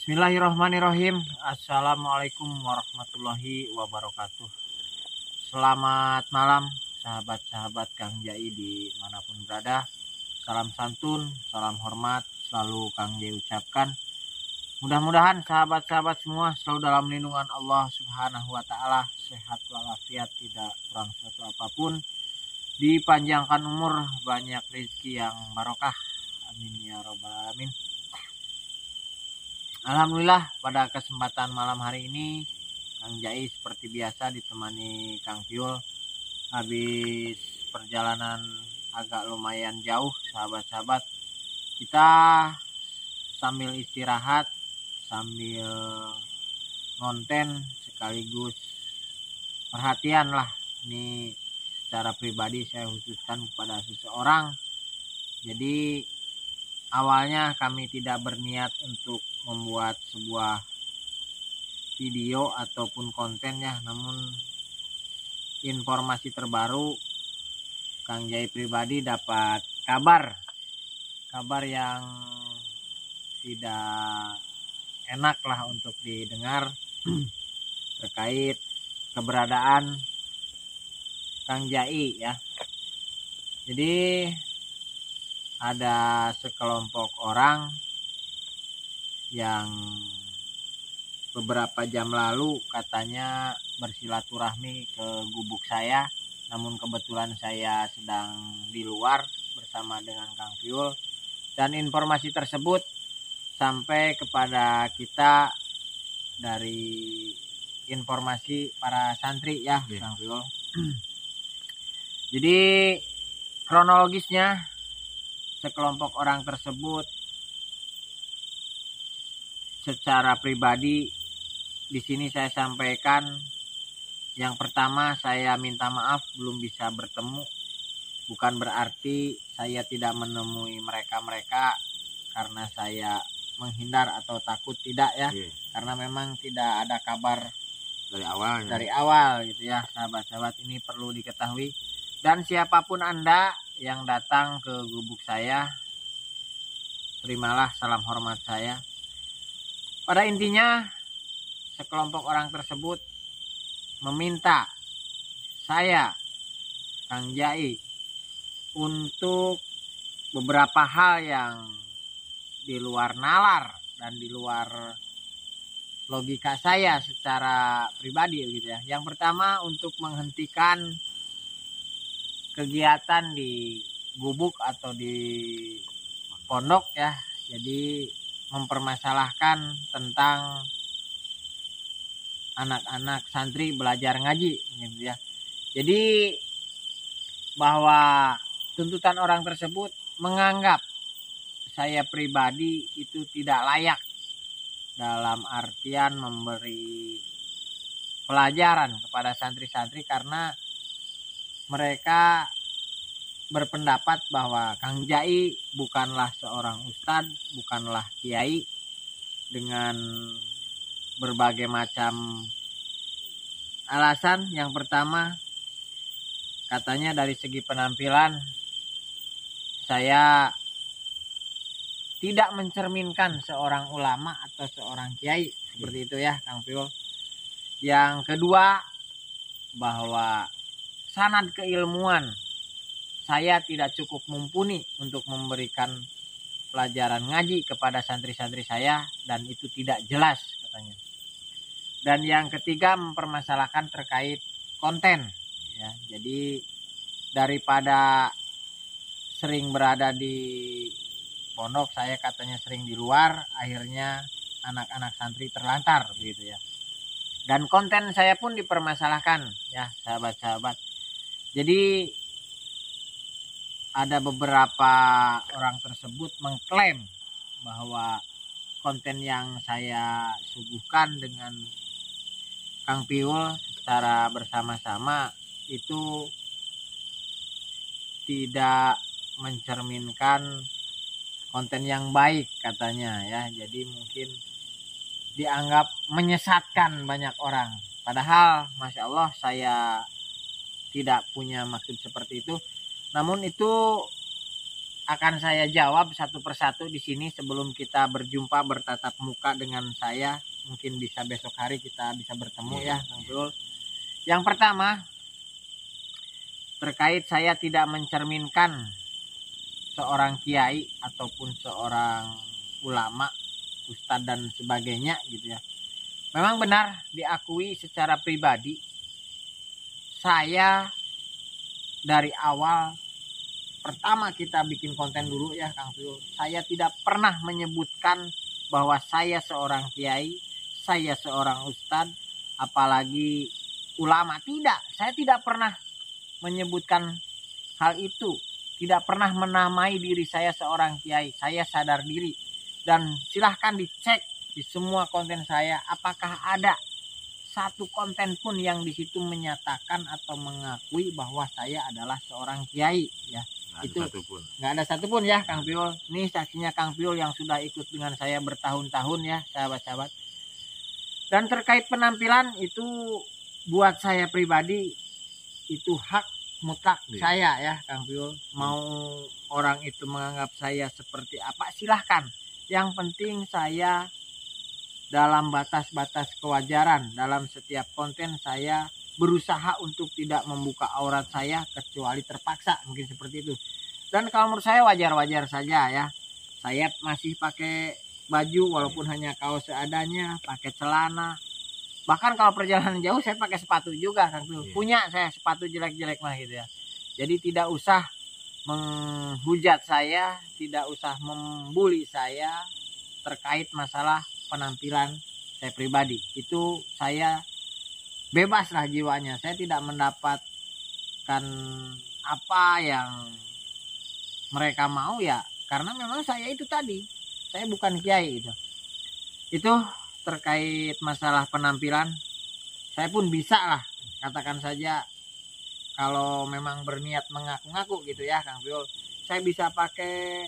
Bismillahirrahmanirrahim. Assalamualaikum warahmatullahi wabarakatuh. Selamat malam sahabat-sahabat Kang Jai dimanapun berada. Salam santun, salam hormat selalu Kang Jai ucapkan. Mudah-mudahan sahabat-sahabat semua selalu dalam lindungan Allah Subhanahu wa Ta'ala, sehat walafiat, tidak kurang suatu apapun, dipanjangkan umur, banyak rezeki yang barokah. Amin ya robbal alamin. Alhamdulillah pada kesempatan malam hari ini Kang Jai seperti biasa ditemani Kang Piul. Habis perjalanan agak lumayan jauh sahabat-sahabat, kita sambil istirahat, sambil ngonten sekaligus perhatian lah. Ini secara pribadi saya khususkan kepada seseorang. Jadi awalnya kami tidak berniat untuk membuat sebuah video ataupun konten ya, namun informasi terbaru Kang Jai pribadi dapat kabar yang tidak enak lah untuk didengar terkait keberadaan Kang Jai ya. Jadi ada sekelompok orang yang beberapa jam lalu katanya bersilaturahmi ke gubuk saya, namun kebetulan saya sedang di luar bersama dengan Kang Piul, dan informasi tersebut sampai kepada kita dari informasi para santri ya Kang Piul. Jadi kronologisnya sekelompok orang tersebut secara pribadi di sini saya sampaikan, yang pertama saya minta maaf belum bisa bertemu. Bukan berarti saya tidak menemui mereka karena saya menghindar atau takut, tidak ya. Karena memang tidak ada kabar dari awal gitu ya sahabat-sahabat, ini perlu diketahui. Dan siapapun Anda yang datang ke gubuk saya, terimalah salam hormat saya. Pada intinya sekelompok orang tersebut meminta saya Kang Jai untuk beberapa hal yang di luar nalar dan di luar logika saya secara pribadi gitu ya. Yang pertama, untuk menghentikan kegiatan di gubuk atau di pondok ya. Jadi mempermasalahkan tentang anak-anak santri belajar ngaji gitu ya. Jadi bahwa tuntutan orang tersebut menganggap saya pribadi itu tidak layak dalam artian memberi pelajaran kepada santri-santri, karena mereka berpendapat bahwa Kang Jai bukanlah seorang ustadz, bukanlah kiai, dengan berbagai macam alasan. Yang pertama, katanya dari segi penampilan saya tidak mencerminkan seorang ulama atau seorang kiai, seperti itu ya Kang Piul. Yang kedua, bahwa sanad keilmuan saya tidak cukup mumpuni untuk memberikan pelajaran ngaji kepada santri-santri saya, dan itu tidak jelas katanya. Dan yang ketiga, mempermasalahkan terkait konten ya. Jadi daripada sering berada di pondok, saya katanya sering di luar, akhirnya anak-anak santri terlantar begitu ya. Dan konten saya pun dipermasalahkan ya sahabat-sahabat. Jadi ada beberapa orang tersebut mengklaim bahwa konten yang saya suguhkan dengan Kang Piul secara bersama-sama itu tidak mencerminkan konten yang baik katanya ya. Jadi mungkin dianggap menyesatkan banyak orang. Padahal Masya Allah saya tidak punya maksud seperti itu. Namun itu akan saya jawab satu persatu di sini sebelum kita berjumpa bertatap muka dengan saya. Mungkin bisa besok hari kita bisa bertemu ya, Kang Piul. Yang pertama, terkait saya tidak mencerminkan seorang kiai ataupun seorang ulama, ustadz dan sebagainya gitu ya. Memang benar diakui secara pribadi, saya dari awal pertama kita bikin konten dulu ya Kang Piul, saya tidak pernah menyebutkan bahwa saya seorang kiai, saya seorang ustadz, apalagi ulama. Tidak, saya tidak pernah menyebutkan hal itu. Tidak pernah menamai diri saya seorang kiai. Saya sadar diri. Dan silahkan dicek di semua konten saya, apakah ada satu konten pun yang di situ menyatakan atau mengakui bahwa saya adalah seorang kiai ya. Itu nggak ada satupun ya Kang Piul. Ini saksinya Kang Piul yang sudah ikut dengan saya bertahun-tahun ya sahabat-sahabat. Dan terkait penampilan itu buat saya pribadi itu hak mutlak saya ya Kang Piul. Mau orang itu menganggap saya seperti apa silahkan. Yang penting saya dalam batas-batas kewajaran. Dalam setiap konten saya berusaha untuk tidak membuka aurat saya kecuali terpaksa, mungkin seperti itu. Dan kalau menurut saya wajar-wajar saja ya. Saya masih pakai baju walaupun hanya kaos seadanya, pakai celana. Bahkan kalau perjalanan jauh saya pakai sepatu juga Kang Piul. Punya saya sepatu jelek-jelek mah gitu ya. Jadi tidak usah menghujat saya, tidak usah membuli saya terkait masalah penampilan saya pribadi. Itu saya bebas lah jiwanya. Saya tidak mendapatkan apa yang mereka mau ya. Karena memang saya itu tadi. Saya bukan kiai itu. Itu terkait masalah penampilan. Saya pun bisa lah. Katakan saja kalau memang berniat mengaku-ngaku gitu ya Kang Piul. Saya bisa pakai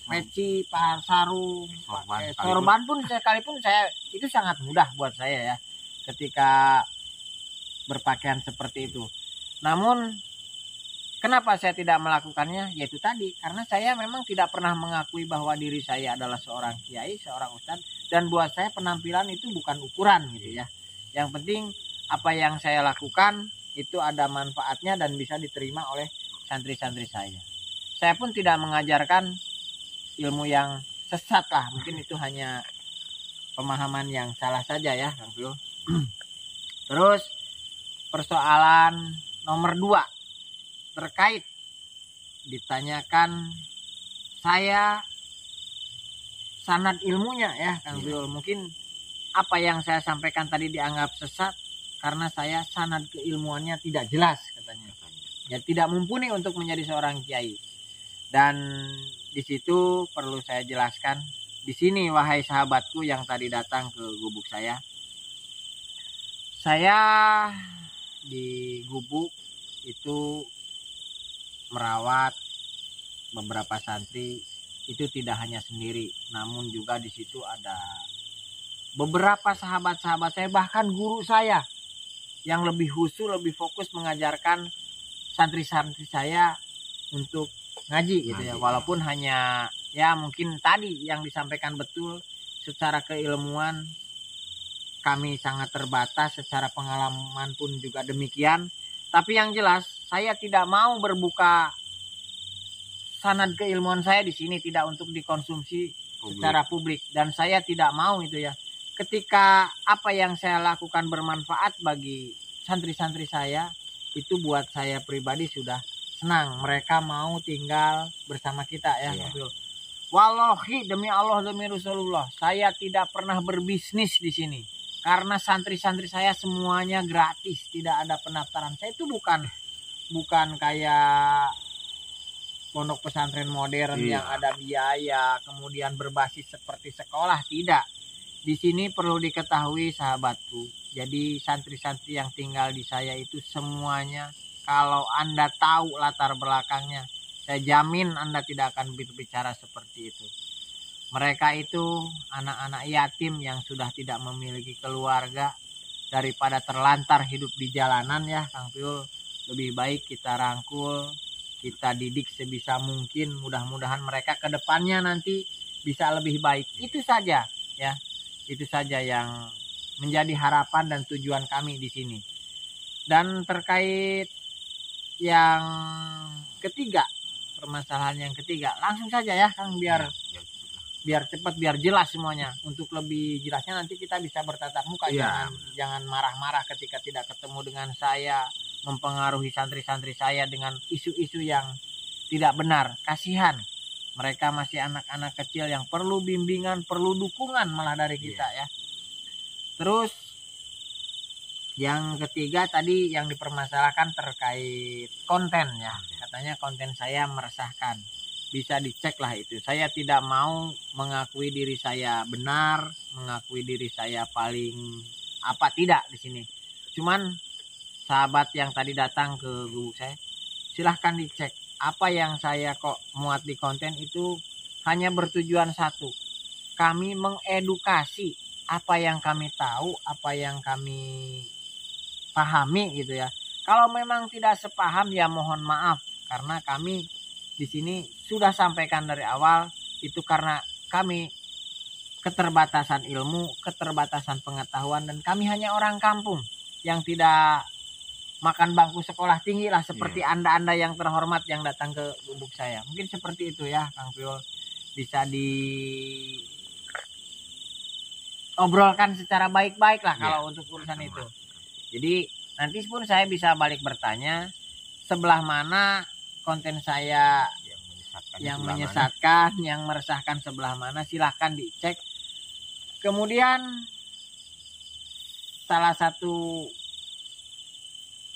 peci, sarung, pakai sorban pun sekalipun saya itu sangat mudah buat saya ya. Ketika berpakaian seperti itu. Namun kenapa saya tidak melakukannya? Yaitu tadi karena saya memang tidak pernah mengakui bahwa diri saya adalah seorang kiai, seorang ustadz, dan buat saya penampilan itu bukan ukuran gitu ya. Yang penting apa yang saya lakukan itu ada manfaatnya dan bisa diterima oleh santri-santri saya. Saya pun tidak mengajarkan ilmu yang sesat lah, mungkin itu hanya pemahaman yang salah saja ya Kang Piul. Terus persoalan nomor 2 terkait ditanyakan saya sanad ilmunya ya Kang Piul. Mungkin apa yang saya sampaikan tadi dianggap sesat karena saya sanad keilmuannya tidak jelas katanya. Ya tidak mumpuni untuk menjadi seorang kiai. Dan di situ perlu saya jelaskan di sini wahai sahabatku yang tadi datang ke gubuk saya. Saya di gubuk itu merawat beberapa santri itu tidak hanya sendiri, namun juga di situ ada beberapa sahabat-sahabat saya, bahkan guru saya yang lebih khusyuk, lebih fokus mengajarkan santri-santri saya untuk ngaji gitu ya. Walaupun hanya ya mungkin tadi yang disampaikan betul, secara keilmuan kami sangat terbatas, secara pengalaman pun juga demikian. Tapi yang jelas saya tidak mau berbuka sanad keilmuan saya di sini tidak untuk dikonsumsi secara publik, dan saya tidak mau itu ya. Ketika apa yang saya lakukan bermanfaat bagi santri-santri saya, itu buat saya pribadi sudah senang. Mereka mau tinggal bersama kita ya. Wallahi demi Allah demi Rasulullah, saya tidak pernah berbisnis di sini. Karena santri-santri saya semuanya gratis, tidak ada pendaftaran. Saya itu bukan kayak pondok pesantren modern yang ada biaya, kemudian berbasis seperti sekolah, tidak. Di sini perlu diketahui sahabatku. Jadi santri-santri yang tinggal di saya itu semuanya, kalau Anda tahu latar belakangnya, saya jamin Anda tidak akan berbicara seperti itu. Mereka itu anak-anak yatim yang sudah tidak memiliki keluarga. Daripada terlantar hidup di jalanan ya Kang Piul, lebih baik kita rangkul, kita didik sebisa mungkin, mudah-mudahan mereka ke depannya nanti bisa lebih baik. Itu saja ya. Itu saja yang menjadi harapan dan tujuan kami di sini. Dan terkait yang ketiga, permasalahan yang ketiga, langsung saja ya Kang, biar cepat, biar jelas semuanya. Untuk lebih jelasnya nanti kita bisa bertatap muka. Jangan marah-marah ketika tidak ketemu dengan saya, mempengaruhi santri-santri saya dengan isu-isu yang tidak benar. Kasihan, mereka masih anak-anak kecil yang perlu bimbingan, perlu dukungan malah dari kita ya. Terus yang ketiga tadi yang dipermasalahkan terkait konten ya. Katanya konten saya meresahkan. Bisa dicek lah itu. Saya tidak mau mengakui diri saya benar, mengakui diri saya paling apa, tidak di sini. Cuman sahabat yang tadi datang ke gubuk saya, silahkan dicek. Apa yang saya kok muat di konten itu hanya bertujuan satu. Kami mengedukasi apa yang kami tahu, apa yang kami pahami gitu ya. Kalau memang tidak sepaham ya mohon maaf, karena kami di sini sudah sampaikan dari awal itu karena kami keterbatasan ilmu, keterbatasan pengetahuan, dan kami hanya orang kampung yang tidak makan bangku sekolah tinggi lah seperti Anda-Anda yang terhormat yang datang ke gubuk saya. Mungkin seperti itu ya Kang Piul, bisa diobrolkan secara baik-baik lah kalau untuk urusan itu. Jadi nanti pun saya bisa balik bertanya sebelah mana konten saya yang menyesatkan, yang meresahkan sebelah mana, silahkan dicek. Kemudian salah satu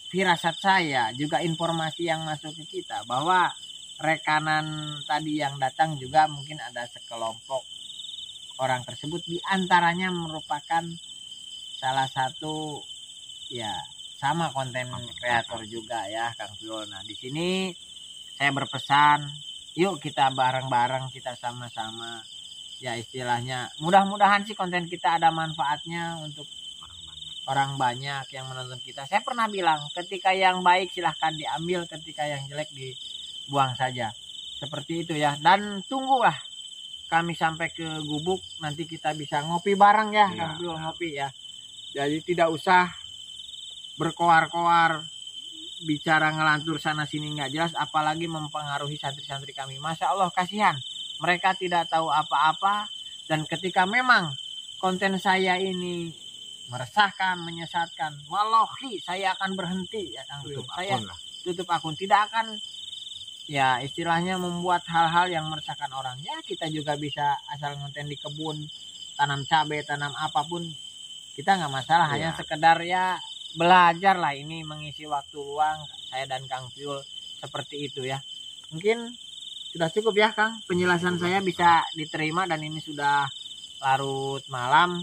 firasat saya juga informasi yang masuk ke kita bahwa rekanan tadi yang datang juga mungkin ada sekelompok orang tersebut, diantaranya merupakan salah satu ya sama konten kreator juga ya Kang Piul. Nah di sini saya berpesan, yuk kita bareng-bareng, kita sama-sama ya istilahnya, mudah-mudahan sih konten kita ada manfaatnya untuk orang banyak yang menonton kita. Saya pernah bilang, ketika yang baik silahkan diambil, ketika yang jelek dibuang saja. Seperti itu ya. Dan tunggulah kami sampai ke gubuk, nanti kita bisa ngopi bareng ya, Kang Piul, ngopi ya. Jadi tidak usah berkoar-koar, bicara ngelantur sana sini nggak jelas, apalagi mempengaruhi santri-santri kami. Masya Allah, kasihan. Mereka tidak tahu apa-apa, dan ketika memang konten saya ini meresahkan, menyesatkan, wallahi saya akan berhenti ya Kang Piul. Saya tutup akun, tidak akan ya istilahnya membuat hal-hal yang meresahkan orang. Ya kita juga bisa asal konten di kebun, tanam cabai, tanam apapun, kita nggak masalah. Hanya sekedar ya belajar lah, ini mengisi waktu luang saya dan Kang Piul, seperti itu ya. Mungkin sudah cukup ya Kang, penjelasan saya bisa diterima, dan ini sudah larut malam.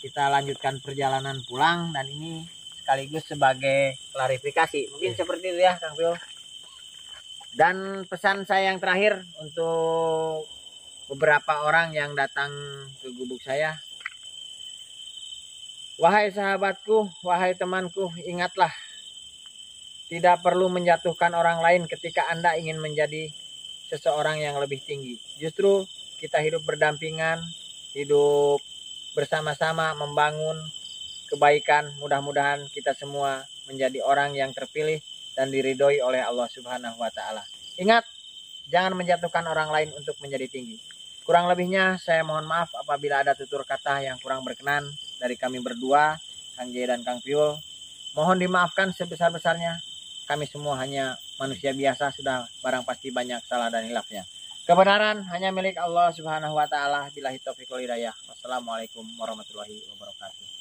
Kita lanjutkan perjalanan pulang, dan ini sekaligus sebagai klarifikasi. Mungkin seperti itu ya Kang Piul. Dan pesan saya yang terakhir untuk beberapa orang yang datang ke gubuk saya. Wahai sahabatku, wahai temanku, ingatlah, tidak perlu menjatuhkan orang lain ketika Anda ingin menjadi seseorang yang lebih tinggi. Justru kita hidup berdampingan, hidup bersama-sama membangun kebaikan. Mudah-mudahan kita semua menjadi orang yang terpilih dan diridhoi oleh Allah Subhanahu wa taala. Ingat, jangan menjatuhkan orang lain untuk menjadi tinggi. Kurang lebihnya saya mohon maaf apabila ada tutur kata yang kurang berkenan dari kami berdua, Kang Jaya dan Kang Piul. Mohon dimaafkan sebesar-besarnya. Kami semua hanya manusia biasa, sudah barang pasti banyak salah dan hilafnya. Kebenaran hanya milik Allah Subhanahu wa taala. Billahi taufiq wal hidayah. Wassalamualaikum warahmatullahi wabarakatuh.